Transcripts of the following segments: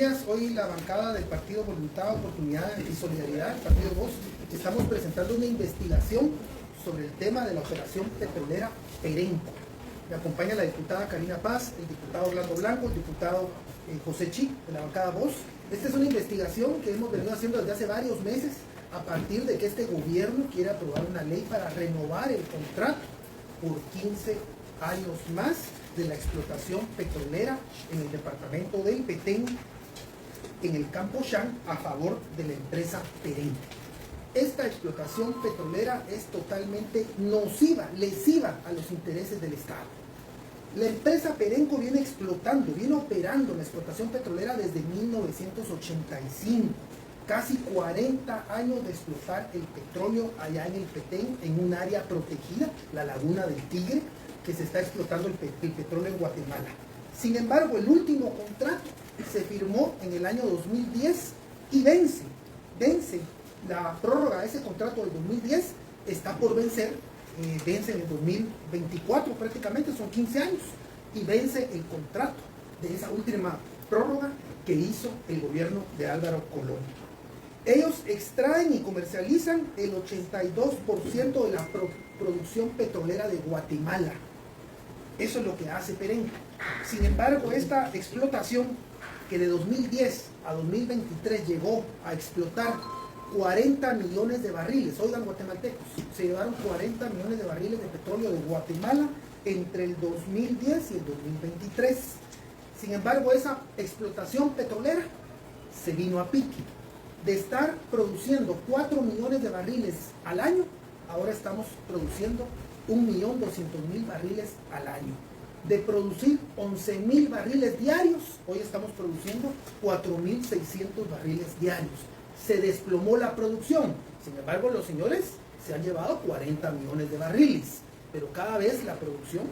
Señorías, hoy la bancada del Partido Voluntad, Oportunidad y Solidaridad, el Partido Voz, estamos presentando una investigación sobre el tema de la operación petrolera Perenco. Me acompaña la diputada Karina Paz, el diputado Orlando Blanco, el diputado José Chi, de la bancada Voz. Esta es una investigación que hemos venido haciendo desde hace varios meses, a partir de que este gobierno quiere aprobar una ley para renovar el contrato por 15 años más de la explotación petrolera en el departamento del Petén, en el Campo Chán, a favor de la empresa Perenco. Esta explotación petrolera es totalmente nociva, lesiva a los intereses del Estado. La empresa Perenco viene explotando, viene operando la explotación petrolera desde 1985. Casi 40 años de explotar el petróleo allá en el Petén, en un área protegida, la Laguna del Tigre, que se está explotando el petróleo en Guatemala. Sin embargo, el último contrato se firmó en el año 2010 y vence la prórroga de ese contrato del 2010, está por vencer, vence en el 2024 prácticamente, son 15 años, y vence el contrato de esa última prórroga que hizo el gobierno de Álvaro Colón. Ellos extraen y comercializan el 82% de la producción petrolera de Guatemala. Eso es lo que hace Perenco. Sin embargo, esta explotación, que de 2010 a 2023 llegó a explotar 40 millones de barriles, oigan guatemaltecos, se llevaron 40 millones de barriles de petróleo de Guatemala entre el 2010 y el 2023. Sin embargo, esa explotación petrolera se vino a pique. De estar produciendo 4 millones de barriles al año, ahora estamos produciendo 1.200.000 barriles al año. De producir 11.000 barriles diarios, hoy estamos produciendo 4.600 barriles diarios. Se desplomó la producción. Sin embargo, los señores se han llevado 40 millones de barriles, pero cada vez la producción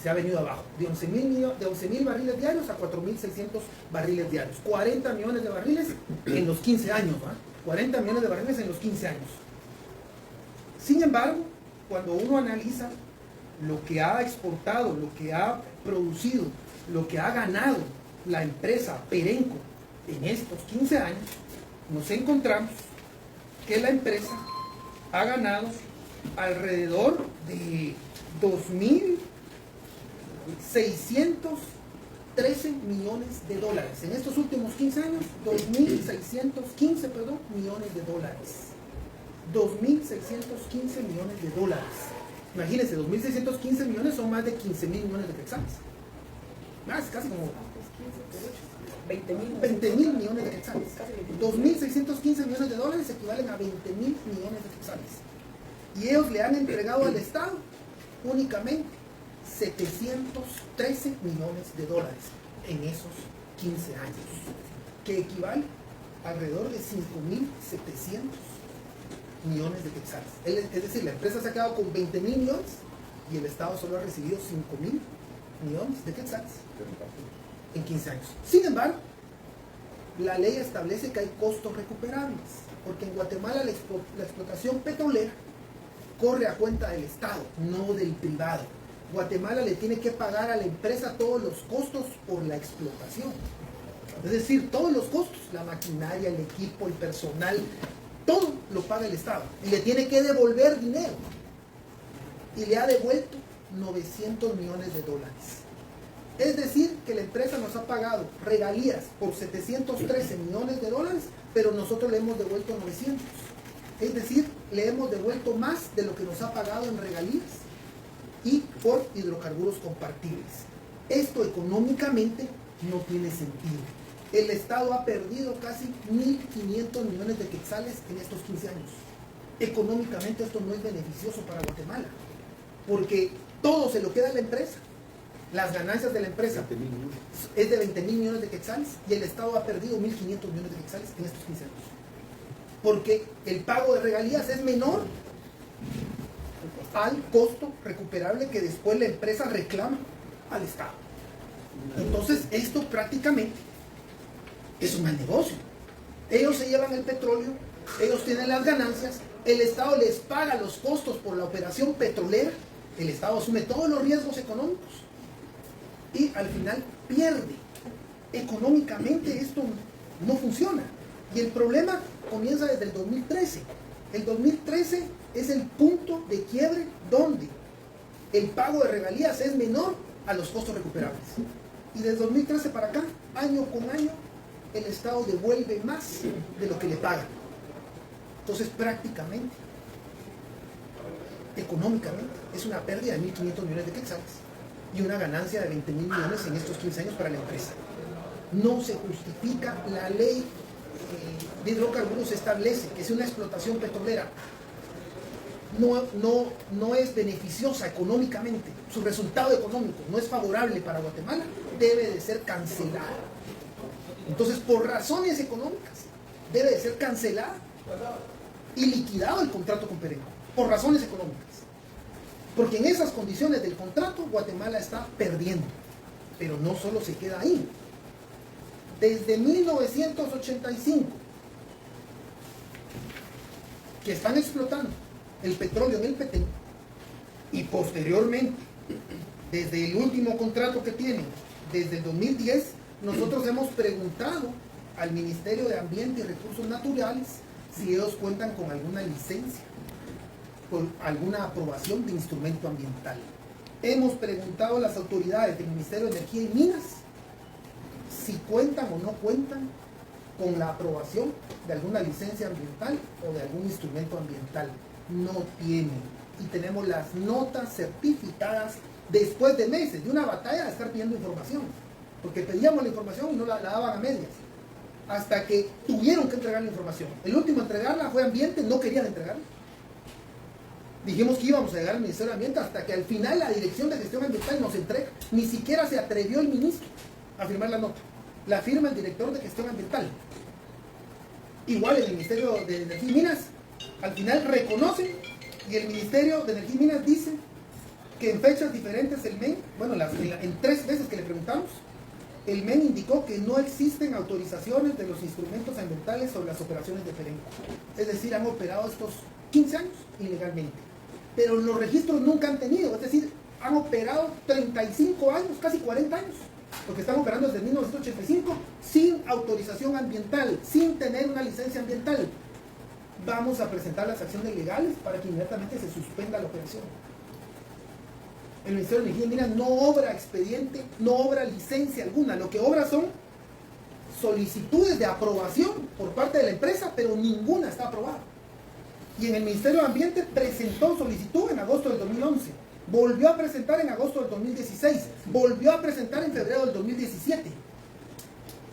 se ha venido abajo, de 11.000 barriles diarios a 4.600 barriles diarios. 40 millones de barriles en los 15 años, ¿eh? 40 millones de barriles en los 15 años. Sin embargo, cuando uno analiza lo que ha exportado, lo que ha producido, lo que ha ganado la empresa Perenco en estos 15 años, nos encontramos que la empresa ha ganado alrededor de 2.613 millones de dólares. En estos últimos 15 años, 2.615 millones de dólares. 2.615 millones de dólares. Imagínense, 2.615 millones son más de 15.000 millones de quetzales. Más, casi como 20.000 millones de quetzales. 2.615 millones de dólares equivalen a 20.000 millones de quetzales. Y ellos le han entregado al Estado únicamente 713 millones de dólares en esos 15 años, que equivale a alrededor de 5.700 millones de quetzales. Es decir, la empresa se ha quedado con 20.000 millones y el Estado solo ha recibido 5.000 millones de quetzales en 15 años. Sin embargo, la ley establece que hay costos recuperables, porque en Guatemala la explotación petrolera corre a cuenta del Estado, no del privado. Guatemala le tiene que pagar a la empresa todos los costos por la explotación. Es decir, todos los costos, la maquinaria, el equipo, el personal, todo lo paga el Estado. Y le tiene que devolver dinero. Y le ha devuelto 900 millones de dólares. Es decir, que la empresa nos ha pagado regalías por 713 millones de dólares, pero nosotros le hemos devuelto 900. Es decir, le hemos devuelto más de lo que nos ha pagado en regalías y por hidrocarburos compartibles. Esto económicamente no tiene sentido. El Estado ha perdido casi 1.500 millones de quetzales en estos 15 años. Económicamente esto no es beneficioso para Guatemala, porque todo se lo queda a la empresa. Las ganancias de la empresa es de 20.000 millones de quetzales y el Estado ha perdido 1.500 millones de quetzales en estos 15 años. Porque el pago de regalías es menor al costo recuperable que después la empresa reclama al Estado. Entonces esto prácticamente es un mal negocio. Ellos se llevan el petróleo, ellos tienen las ganancias, el Estado les paga los costos por la operación petrolera, el Estado asume todos los riesgos económicos y al final pierde Económicamente esto no funciona. Y el problema comienza desde el 2013. El 2013 es el punto de quiebre donde el pago de regalías es menor a los costos recuperables. Y desde 2013 para acá, año con año, el Estado devuelve más de lo que le paga. Entonces, prácticamente, económicamente, es una pérdida de 1.500 millones de quetzales y una ganancia de 20.000 millones en estos 15 años para la empresa. No se justifica. La ley de hidrocarburos establece que si una explotación petrolera no es beneficiosa económicamente, su resultado económico no es favorable para Guatemala, debe de ser cancelada. Entonces, por razones económicas, debe de ser cancelada y liquidado el contrato con Perenco, por razones económicas. Porque en esas condiciones del contrato, Guatemala está perdiendo. Pero no solo se queda ahí. Desde 1985, que están explotando el petróleo en el Petén, y posteriormente, desde el último contrato que tienen, desde el 2010, nosotros hemos preguntado al Ministerio de Ambiente y Recursos Naturales si ellos cuentan con alguna licencia, con alguna aprobación de instrumento ambiental. Hemos preguntado a las autoridades del Ministerio de Energía y Minas si cuentan o no cuentan con la aprobación de alguna licencia ambiental o de algún instrumento ambiental. No tienen. Y tenemos las notas certificadas después de meses de una batalla de estar pidiendo información. Porque pedíamos la información y no la daban a medias. Hasta que tuvieron que entregar la información. El último a entregarla fue Ambiente, no querían entregarla. Dijimos que íbamos a llegar al Ministerio de Ambiente hasta que al final la Dirección de Gestión Ambiental nos entrega. Ni siquiera se atrevió el ministro a firmar la nota. La firma el director de Gestión Ambiental. Igual el Ministerio de Energía y Minas al final reconoce, y el Ministerio de Energía y Minas dice que en fechas diferentes el MEN, bueno, en 3 veces que le preguntamos, el MEN indicó que no existen autorizaciones de los instrumentos ambientales sobre las operaciones de Perenco. Es decir, han operado estos 15 años ilegalmente. Pero los registros nunca han tenido, es decir, han operado 35 años, casi 40 años, porque están operando desde 1985 sin autorización ambiental, sin tener una licencia ambiental. Vamos a presentar las acciones legales para que inmediatamente se suspenda la operación. El Ministerio de Energía y Minas no obra expediente, no obra licencia alguna. Lo que obra son solicitudes de aprobación por parte de la empresa, pero ninguna está aprobada. Y en el Ministerio de Ambiente presentó solicitud en agosto del 2011, volvió a presentar en agosto del 2016, volvió a presentar en febrero del 2017.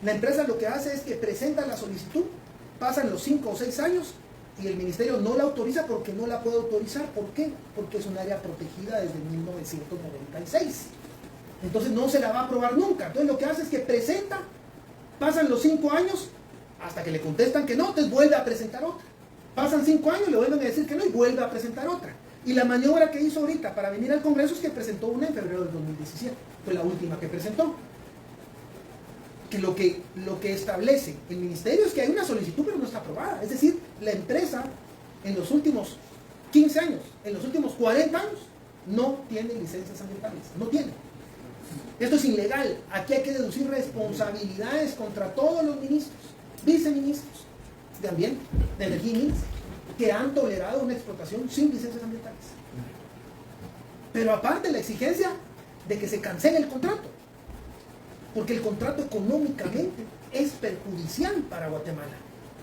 La empresa lo que hace es que presenta la solicitud, pasan los 5 o 6 años y el ministerio no la autoriza porque no la puede autorizar. ¿Por qué? Porque es un área protegida desde 1996. Entonces no se la va a aprobar nunca. Entonces lo que hace es que presenta, pasan los 5 años, hasta que le contestan que no, entonces vuelve a presentar otra. Pasan 5 años, le vuelven a decir que no y vuelve a presentar otra. Y la maniobra que hizo ahorita para venir al Congreso es que presentó una en febrero del 2017. Fue la última que presentó. Que lo que establece el ministerio es que hay una solicitud pero no está aprobada. Es decir, la empresa en los últimos 15 años, en los últimos 40 años, no tiene licencias ambientales. No tiene. Esto es ilegal. Aquí hay que deducir responsabilidades contra todos los ministros, viceministros de Ambiente, de Energía y Minas, que han tolerado una explotación sin licencias ambientales. Pero aparte la exigencia de que se cancele el contrato, porque el contrato económicamente es perjudicial para Guatemala.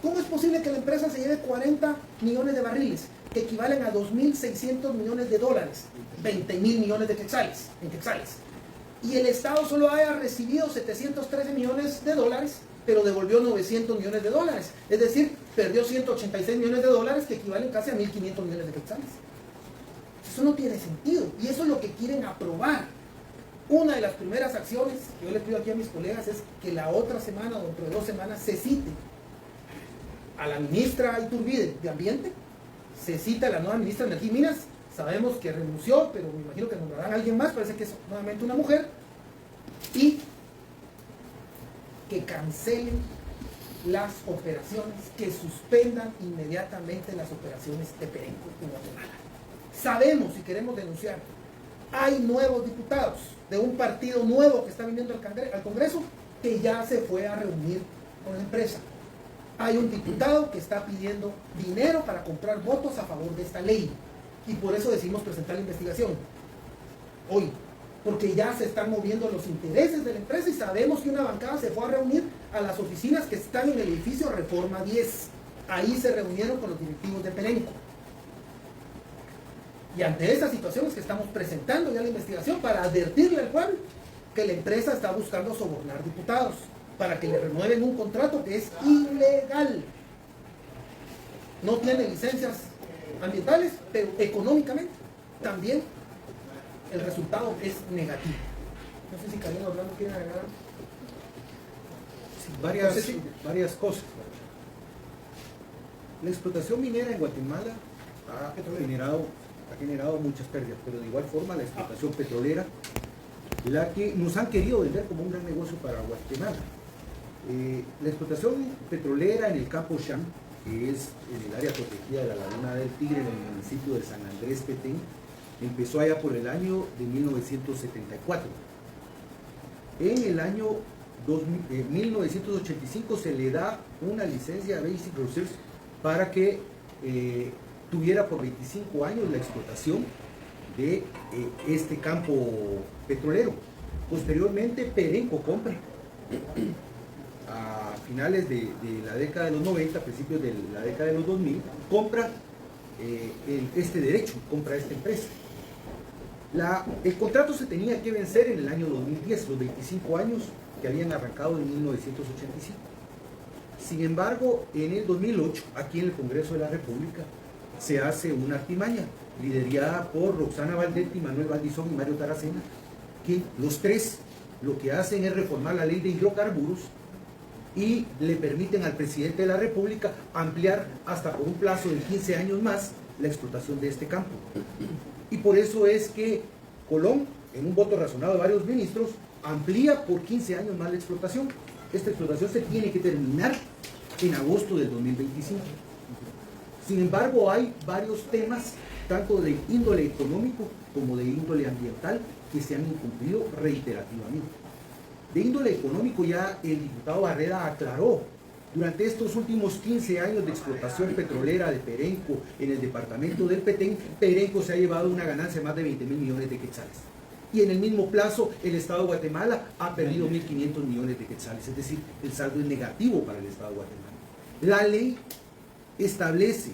¿Cómo es posible que la empresa se lleve 40 millones de barriles, que equivalen a 2.600 millones de dólares, 20.000 millones de quetzales, y el Estado solo haya recibido 713 millones de dólares, pero devolvió 900 millones de dólares? Es decir, perdió 186 millones de dólares, que equivalen casi a 1.500 millones de quetzales. Eso no tiene sentido, y eso es lo que quieren aprobar. Una de las primeras acciones que yo le pido aquí a mis colegas es que la otra semana o dentro de 2 semanas se cite a la ministra Iturbide de Ambiente, se cita a la nueva ministra de Energía y Minas. Sabemos que renunció, pero me imagino que nombrarán a alguien más, parece que es nuevamente una mujer, y que cancelen las operaciones, que suspendan inmediatamente las operaciones de Perenco en Guatemala. Sabemos y queremos denunciar, hay nuevos diputados de un partido nuevo que está viniendo al Congreso, que ya se fue a reunir con la empresa. Hay un diputado que está pidiendo dinero para comprar votos a favor de esta ley. Y por eso decidimos presentar la investigación hoy. Porque ya se están moviendo los intereses de la empresa y sabemos que una bancada se fue a reunir a las oficinas que están en el edificio Reforma 10. Ahí se reunieron con los directivos de Perenco. Y ante esas situaciones que estamos presentando ya la investigación para advertirle al pueblo que la empresa está buscando sobornar diputados para que le renueven un contrato que es ilegal. No tiene licencias ambientales, pero económicamente también el resultado es negativo. No sé si Karina Orlando quiere agregar. Sí, varias cosas. La explotación minera en Guatemala ha generado muchas pérdidas, pero de igual forma la explotación petrolera, la que nos han querido vender como un gran negocio para Guatemala. La explotación petrolera en el campo Cham, que es en el área protegida de la Laguna del Tigre, en el municipio de San Andrés Petén, empezó allá por el año de 1974. En el año 1985 se le da una licencia a Basic Research para que tuviera por 25 años la explotación de este campo petrolero. Posteriormente Perenco compra a finales de la década de los 90, principios de la década de los 2000, compra este derecho, compra esta empresa. El contrato se tenía que vencer en el año 2010, los 25 años que habían arrancado en 1985. Sin embargo, en el 2008, aquí en el Congreso de la República, se hace una artimaña, liderada por Roxana Valdetti, Manuel Valdizón y Mario Taracena, que los tres lo que hacen es reformar la ley de hidrocarburos y le permiten al presidente de la República ampliar hasta por un plazo de 15 años más la explotación de este campo. Y por eso es que Colón, en un voto razonado de varios ministros, amplía por 15 años más la explotación. Esta explotación se tiene que terminar en agosto del 2025. Sin embargo, hay varios temas, tanto de índole económico como de índole ambiental, que se han incumplido reiterativamente. De índole económico, ya el diputado Barrera aclaró, durante estos últimos 15 años de explotación petrolera de Perenco en el departamento del Petén, Perenco se ha llevado una ganancia de más de 20.000 millones de quetzales. Y en el mismo plazo, el Estado de Guatemala ha perdido 1.500 millones de quetzales, es decir, el saldo es negativo para el Estado de Guatemala. La ley establece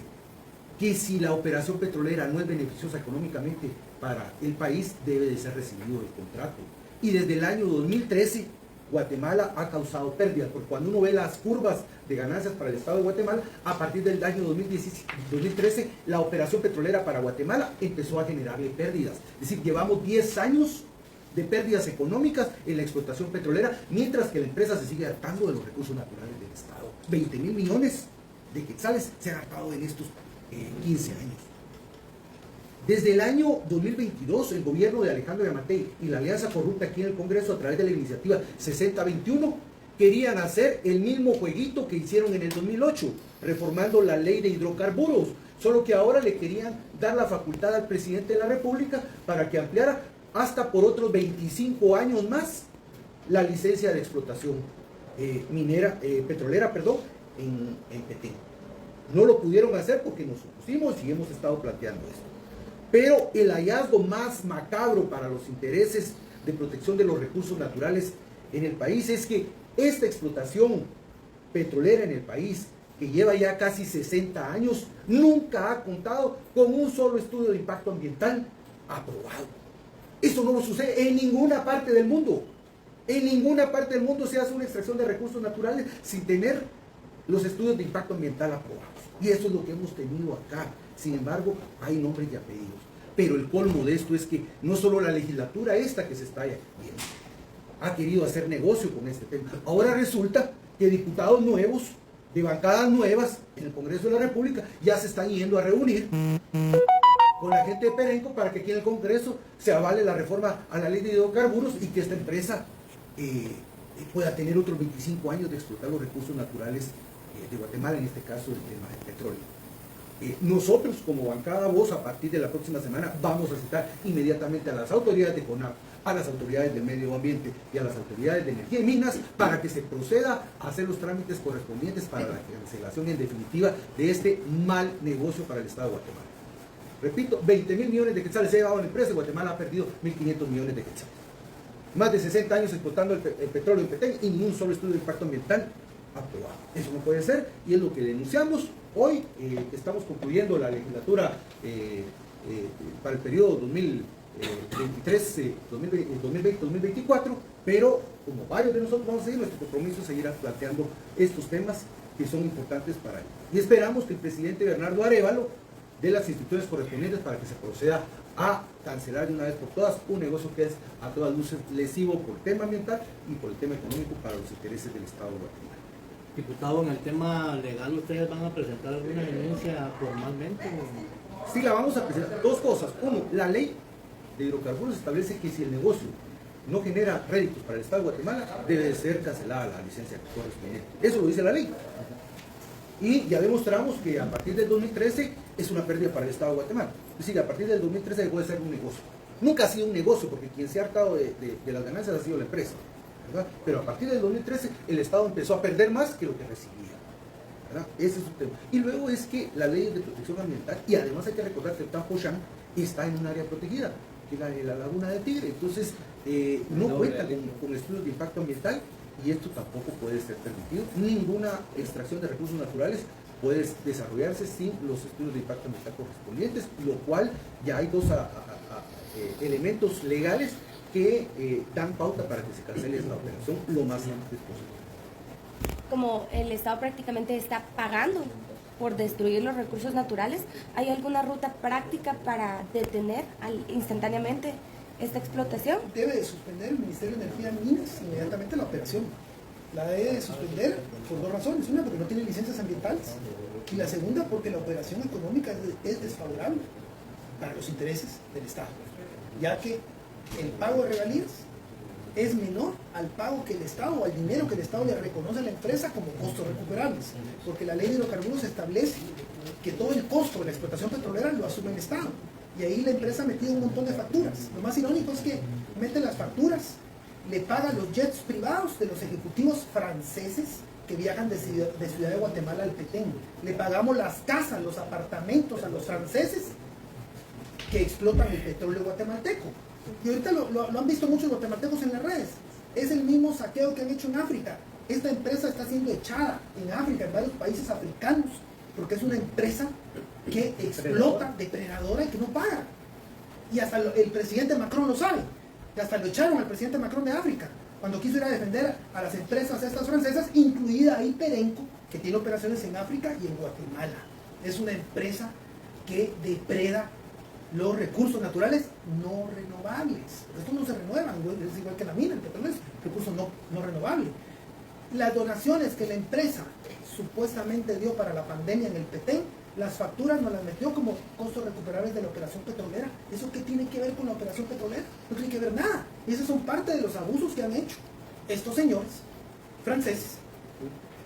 que si la operación petrolera no es beneficiosa económicamente para el país, debe de ser rescindido el contrato. Y desde el año 2013, Guatemala ha causado pérdidas, porque cuando uno ve las curvas de ganancias para el Estado de Guatemala, a partir del año 2013, la operación petrolera para Guatemala empezó a generarle pérdidas. Es decir, llevamos 10 años de pérdidas económicas en la explotación petrolera, mientras que la empresa se sigue hartando de los recursos naturales del Estado. 20.000 millones de quetzales se han hartado en estos 15 años. Desde el año 2022, el gobierno de Alejandro Yamatei y la alianza corrupta aquí en el Congreso, a través de la iniciativa 6021, querían hacer el mismo jueguito que hicieron en el 2008, reformando la ley de hidrocarburos, solo que ahora le querían dar la facultad al presidente de la República para que ampliara hasta por otros 25 años más la licencia de explotación petrolera en Petén. No lo pudieron hacer porque nos opusimos y hemos estado planteando esto. Pero el hallazgo más macabro para los intereses de protección de los recursos naturales en el país es que esta explotación petrolera en el país, que lleva ya casi 60 años, nunca ha contado con un solo estudio de impacto ambiental aprobado. Eso no sucede en ninguna parte del mundo. En ninguna parte del mundo se hace una extracción de recursos naturales sin tener los estudios de impacto ambiental aprobados. Y eso es lo que hemos tenido acá. Sin embargo, hay nombres y apellidos. Pero el colmo de esto es que no solo la legislatura esta que se está viendo ha querido hacer negocio con este tema. Ahora resulta que diputados nuevos, de bancadas nuevas en el Congreso de la República, ya se están yendo a reunir con la gente de Perenco para que aquí en el Congreso se avale la reforma a la ley de hidrocarburos y que esta empresa pueda tener otros 25 años de explotar los recursos naturales de Guatemala, en este caso el tema del petróleo. Nosotros como bancada Voz, a partir de la próxima semana, vamos a citar inmediatamente a las autoridades de CONAP, a las autoridades de medio ambiente y a las autoridades de energía y minas para que se proceda a hacer los trámites correspondientes para la cancelación en definitiva de este mal negocio para el Estado de Guatemala. Repito, 20.000 millones de quetzales se ha llevado la empresa y Guatemala ha perdido 1.500 millones de quetzales. Más de 60 años explotando el petróleo en Petén y ni un solo estudio de impacto ambiental aprobado. Eso no puede ser y es lo que denunciamos. Hoy estamos concluyendo la legislatura para el periodo 2023-2020-2024, pero como varios de nosotros vamos a seguir, nuestro compromiso es seguir planteando estos temas que son importantes para él. Y esperamos que el presidente Bernardo Arévalo dé las instituciones correspondientes para que se proceda a cancelar de una vez por todas un negocio que es a todas luces lesivo por el tema ambiental y por el tema económico para los intereses del Estado de Guatemala. Diputado, en el tema legal, ¿ustedes van a presentar alguna denuncia formalmente? Sí, la vamos a presentar. Dos cosas. Uno, la ley de hidrocarburos establece que si el negocio no genera réditos para el Estado de Guatemala, debe ser cancelada la licencia correspondiente. Eso lo dice la ley. Y ya demostramos que a partir del 2013 es una pérdida para el Estado de Guatemala. Es decir, a partir del 2013 dejó de ser un negocio. Nunca ha sido un negocio, porque quien se ha hartado de las ganancias ha sido la empresa, ¿verdad? Pero a partir del 2013 el Estado empezó a perder más que lo que recibía, ¿verdad? Ese es su tema. Y luego es que la ley de protección ambiental, y además hay que recordar que el Tampochán está en un área protegida, que es la laguna de Tigre. Entonces no cuenta con estudios de impacto ambiental y esto tampoco puede ser permitido. Ninguna extracción de recursos naturales puede desarrollarse sin los estudios de impacto ambiental correspondientes, lo cual ya hay dos elementos legales que dan pauta para que se cancele esta operación lo más antes posible. Como el Estado prácticamente está pagando por destruir los recursos naturales, ¿hay alguna ruta práctica para detener instantáneamente esta explotación? Debe de suspender el Ministerio de Energía y Minas inmediatamente la operación. La debe de suspender por dos razones. Una, porque no tiene licencias ambientales. Y la segunda, porque la operación económica es desfavorable para los intereses del Estado, ya que el pago de regalías es menor al pago que el Estado, o al dinero que el Estado le reconoce a la empresa como costos recuperables, porque la ley de hidrocarburos establece que todo el costo de la explotación petrolera lo asume el Estado, y ahí la empresa ha metido un montón de facturas. Lo más irónico es que mete las facturas, le paga los jets privados de los ejecutivos franceses que viajan de Ciudad de Guatemala al Petén, le pagamos las casas, los apartamentos a los franceses que explotan el petróleo guatemalteco. Y ahorita lo han visto muchos guatemaltecos en las redes. Es el mismo saqueo que han hecho en África. Esta empresa está siendo echada en África, en varios países africanos, porque es una empresa que explota, depredadora y que no paga. Y hasta el presidente Macron lo sabe. Y hasta lo echaron al presidente Macron de África, cuando quiso ir a defender a las empresas estas francesas, incluida ahí Perenco, que tiene operaciones en África y en Guatemala. Es una empresa que depreda los recursos naturales no renovables. Estos no se renuevan, es igual que la mina, el petróleo es recurso no renovable. Las donaciones que la empresa supuestamente dio para la pandemia en el Petén, las facturas nos las metió como costos recuperables de la operación petrolera. ¿Eso qué tiene que ver con la operación petrolera? No tiene que ver nada. Y esos son parte de los abusos que han hecho estos señores franceses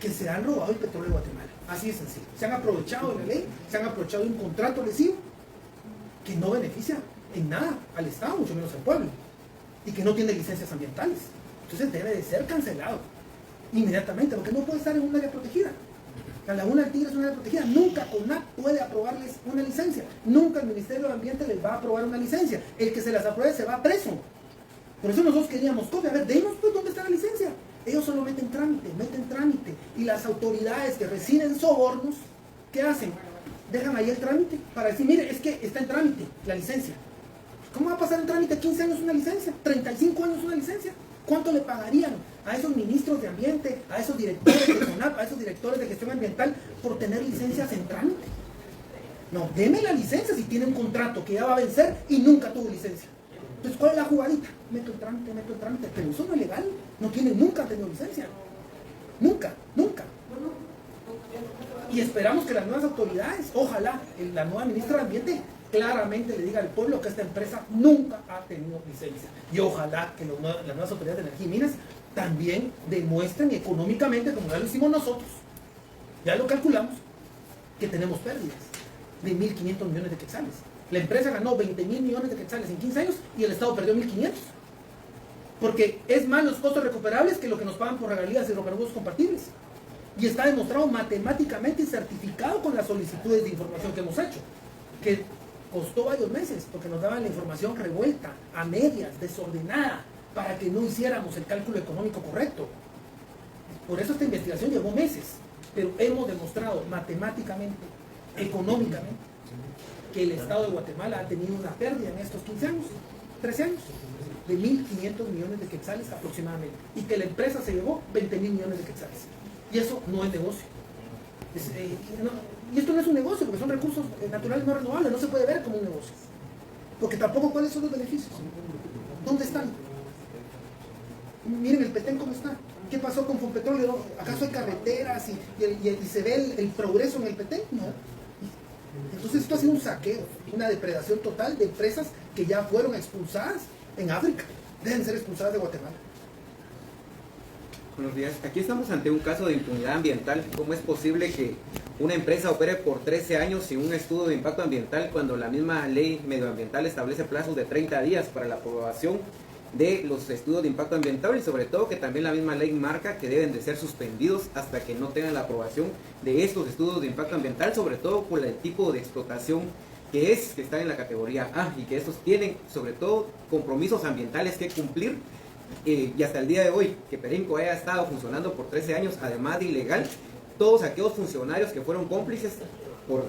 que se han robado el petróleo de Guatemala. Así de sencillo. Se han aprovechado de la ley, se han aprovechado de un contrato lesivo que no beneficia en nada al Estado, mucho menos al pueblo, y que no tiene licencias ambientales. Entonces debe de ser cancelado inmediatamente, porque no puede estar en un área protegida. La laguna del Tigre es una área protegida. Nunca CONAC puede aprobarles una licencia. Nunca el Ministerio de Ambiente les va a aprobar una licencia. El que se las apruebe se va preso. Por eso nosotros queríamos copia. A ver, denos pues dónde está la licencia. Ellos solo meten trámite. Y las autoridades que reciben sobornos, ¿qué hacen? Dejan ahí el trámite para decir, mire, es que está en trámite la licencia. ¿Cómo va a pasar en trámite 15 años una licencia? 35 años una licencia. ¿Cuánto le pagarían a esos ministros de ambiente, a esos directores de CONAP, a esos directores de gestión ambiental por tener licencias en trámite? No, deme la licencia si tiene un contrato que ya va a vencer y nunca tuvo licencia. Entonces, ¿cuál es la jugadita? Meto el trámite, pero eso no es legal. Nunca han tenido licencia. Nunca. Y esperamos que las nuevas autoridades, ojalá la nueva ministra de Ambiente claramente le diga al pueblo que esta empresa nunca ha tenido licencia. Y ojalá que las nuevas autoridades de energía y minas también demuestren económicamente, como ya lo hicimos nosotros, ya lo calculamos, que tenemos pérdidas de 1.500 millones de quetzales. La empresa ganó 20.000 millones de quetzales en 15 años y el Estado perdió 1.500. Porque es más los costos recuperables que lo que nos pagan por regalías de hidrocarburos compartibles. Y está demostrado matemáticamente y certificado con las solicitudes de información que hemos hecho, que costó varios meses porque nos daban la información revuelta, a medias, desordenada, para que no hiciéramos el cálculo económico correcto. Por eso esta investigación llevó meses, pero hemos demostrado matemáticamente, económicamente, que el Estado de Guatemala ha tenido una pérdida en estos 15 años, 13 años, de 1.500 millones de quetzales aproximadamente, y que la empresa se llevó 20.000 millones de quetzales. Y eso no es negocio. Y esto no es un negocio porque son recursos naturales no renovables, no se puede ver como un negocio. Porque tampoco cuáles son los beneficios. ¿Dónde están? Miren el Petén cómo está. ¿Qué pasó con Fonpetróleo? ¿Acaso hay carreteras y se ve el progreso en el Petén? No. Entonces esto ha sido un saqueo, una depredación total de empresas que ya fueron expulsadas en África. Deben ser expulsadas de Guatemala. Buenos días. Aquí estamos ante un caso de impunidad ambiental. ¿Cómo es posible que una empresa opere por 13 años sin un estudio de impacto ambiental cuando la misma ley medioambiental establece plazos de 30 días para la aprobación de los estudios de impacto ambiental, y sobre todo que también la misma ley marca que deben de ser suspendidos hasta que no tengan la aprobación de estos estudios de impacto ambiental, sobre todo por el tipo de explotación que están en la categoría A, y que estos tienen sobre todo compromisos ambientales que cumplir? Y hasta el día de hoy, que Perenco haya estado funcionando por 13 años, además de ilegal, todos aquellos funcionarios que fueron cómplices,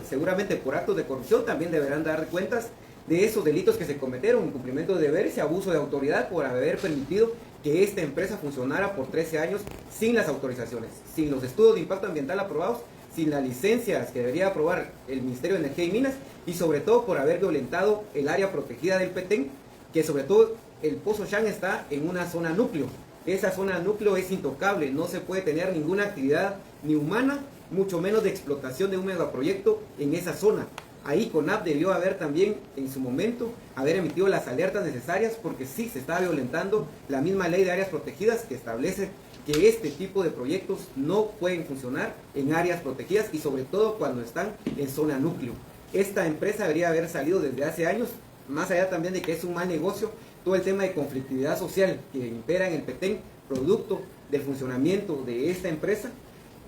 seguramente por actos de corrupción, también deberán dar cuentas de esos delitos que se cometieron, incumplimiento de deberes y abuso de autoridad por haber permitido que esta empresa funcionara por 13 años sin las autorizaciones, sin los estudios de impacto ambiental aprobados, sin las licencias que debería aprobar el Ministerio de Energía y Minas, y sobre todo por haber violentado el área protegida del Petén, que sobre todo el Pozo Shan está en una zona núcleo. Esa zona núcleo es intocable, no se puede tener ninguna actividad ni humana, mucho menos de explotación de un megaproyecto en esa zona. Ahí CONAP debió haber también en su momento haber emitido las alertas necesarias, porque sí se está violentando la misma ley de áreas protegidas que establece que este tipo de proyectos no pueden funcionar en áreas protegidas, y sobre todo cuando están en zona núcleo. Esta empresa debería haber salido desde hace años, más allá también de que es un mal negocio, todo el tema de conflictividad social que impera en el Petén, producto del funcionamiento de esta empresa.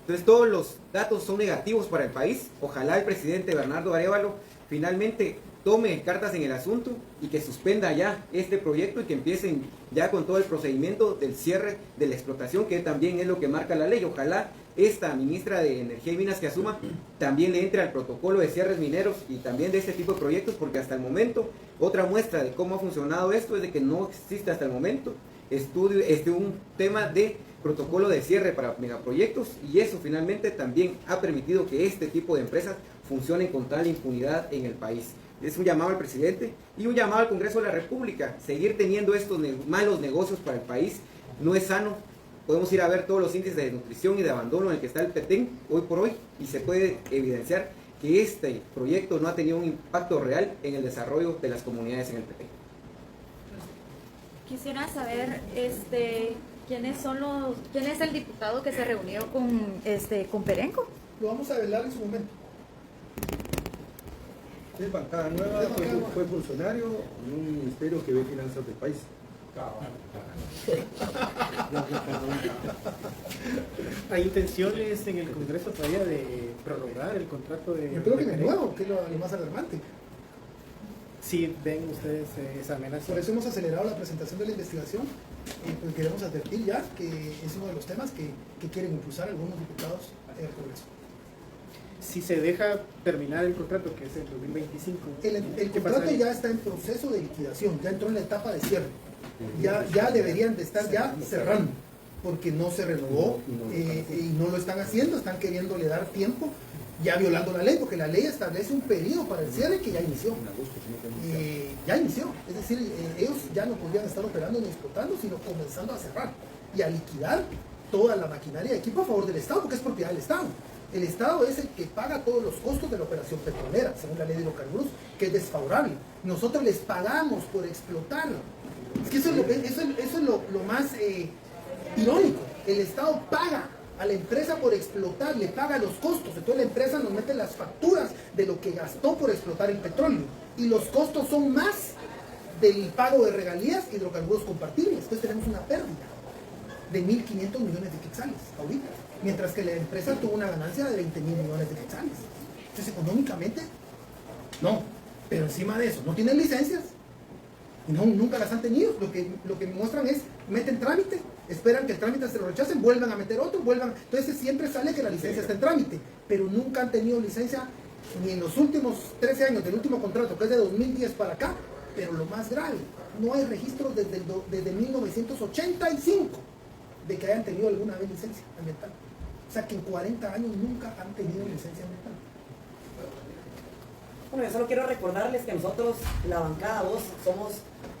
Entonces todos los datos son negativos para el país. Ojalá el presidente Bernardo Arévalo finalmente tome cartas en el asunto y que suspenda ya este proyecto y que empiecen ya con todo el procedimiento del cierre de la explotación, que también es lo que marca la ley. Ojalá esta ministra de Energía y Minas que asuma también le entre al protocolo de cierres mineros y también de este tipo de proyectos, porque hasta el momento otra muestra de cómo ha funcionado esto es de que no existe hasta el momento un tema de protocolo de cierre para megaproyectos, y eso finalmente también ha permitido que este tipo de empresas funcionen con tal impunidad en el país. Es un llamado al presidente y un llamado al Congreso de la República. Seguir teniendo estos malos negocios para el país no es sano. Podemos ir a ver todos los índices de desnutrición y de abandono en el que está el Petén hoy por hoy, y se puede evidenciar que este proyecto no ha tenido un impacto real en el desarrollo de las comunidades en el Petén. Quisiera saber quién es el diputado que se reunió con Perenco. Lo vamos a velar en su momento. Es bancada nueva, fue funcionario en un ministerio que ve finanzas del país. ¿Hay intenciones en el Congreso todavía de prorrogar el contrato de... Yo creo que de nuevo, que es lo más alarmante. Sí, ven ustedes esa amenaza. Por eso hemos acelerado la presentación de la investigación. Pues queremos advertir ya que es uno de los temas que quieren impulsar algunos diputados en el Congreso. Si se deja terminar el contrato, que es el 2025... El contrato ya está en proceso de liquidación, ya entró en la etapa de cierre. Ya deberían de estar ya cerrando, porque no se renovó y no lo están haciendo, están queriéndole dar tiempo, ya violando la ley, porque la ley establece un periodo para el cierre que ya inició. Ya inició, es decir, ellos ya no podrían estar operando ni explotando, sino comenzando a cerrar y a liquidar toda la maquinaria de equipo a favor del Estado, porque es propiedad del Estado. El Estado es el que paga todos los costos de la operación petrolera, según la ley de hidrocarburos, que es desfavorable. Nosotros les pagamos por explotar. Es que eso es lo más irónico. El Estado paga a la empresa por explotar, le paga los costos. Entonces la empresa nos mete las facturas de lo que gastó por explotar el petróleo. Y los costos son más del pago de regalías hidrocarburos compartibles. Entonces tenemos una pérdida de 1.500 millones de quetzales ahorita, mientras que la empresa tuvo una ganancia de 20.000 millones de quetzales. Entonces económicamente, no. Pero encima de eso, no tienen licencias. Y no, nunca las han tenido. Lo que muestran es, meten trámite, esperan que el trámite se lo rechacen, vuelvan a meter otro, entonces siempre sale que la licencia está en trámite, pero nunca han tenido licencia ni en los últimos 13 años del último contrato, que es de 2010 para acá. Pero lo más grave, no hay registros desde 1985 de que hayan tenido alguna vez licencia ambiental. O sea que en 40 años nunca han tenido licencia ambiental. Bueno, yo solo quiero recordarles que nosotros, la bancada 2, somos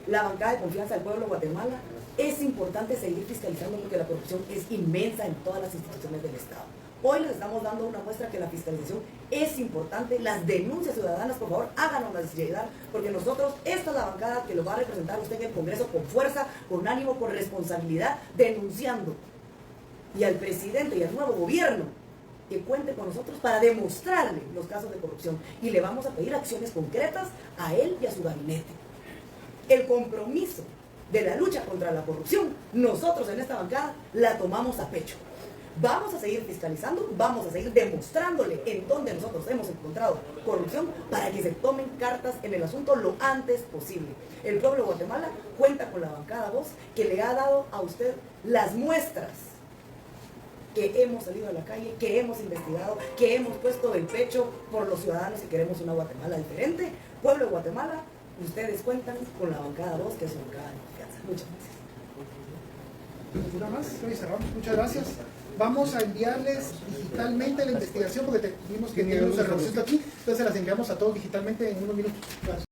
la bancada de confianza del pueblo de Guatemala. Es importante seguir fiscalizando porque la corrupción es inmensa en todas las instituciones del Estado. Hoy les estamos dando una muestra que la fiscalización es importante. Las denuncias ciudadanas, por favor, háganoslas llegar, porque nosotros, esta es la bancada que lo va a representar usted en el Congreso con fuerza, con ánimo, con responsabilidad, denunciando. Y al presidente y al nuevo gobierno que cuente con nosotros para demostrarle los casos de corrupción. Y le vamos a pedir acciones concretas a él y a su gabinete. El compromiso de la lucha contra la corrupción, nosotros en esta bancada la tomamos a pecho. Vamos a seguir fiscalizando, vamos a seguir demostrándole en dónde nosotros hemos encontrado corrupción para que se tomen cartas en el asunto lo antes posible. El pueblo de Guatemala cuenta con la bancada 2 que le ha dado a usted las muestras que hemos salido a la calle, que hemos investigado, que hemos puesto el pecho por los ciudadanos que queremos una Guatemala diferente. Pueblo de Guatemala, ustedes cuentan con la bancada 2, que es su bancada de confianza. Muchas gracias. Una más, hoy cerramos. Muchas gracias. Vamos a enviarles digitalmente la investigación porque tuvimos que tener un errorcito aquí, entonces se las enviamos a todos digitalmente en unos minutos. Gracias.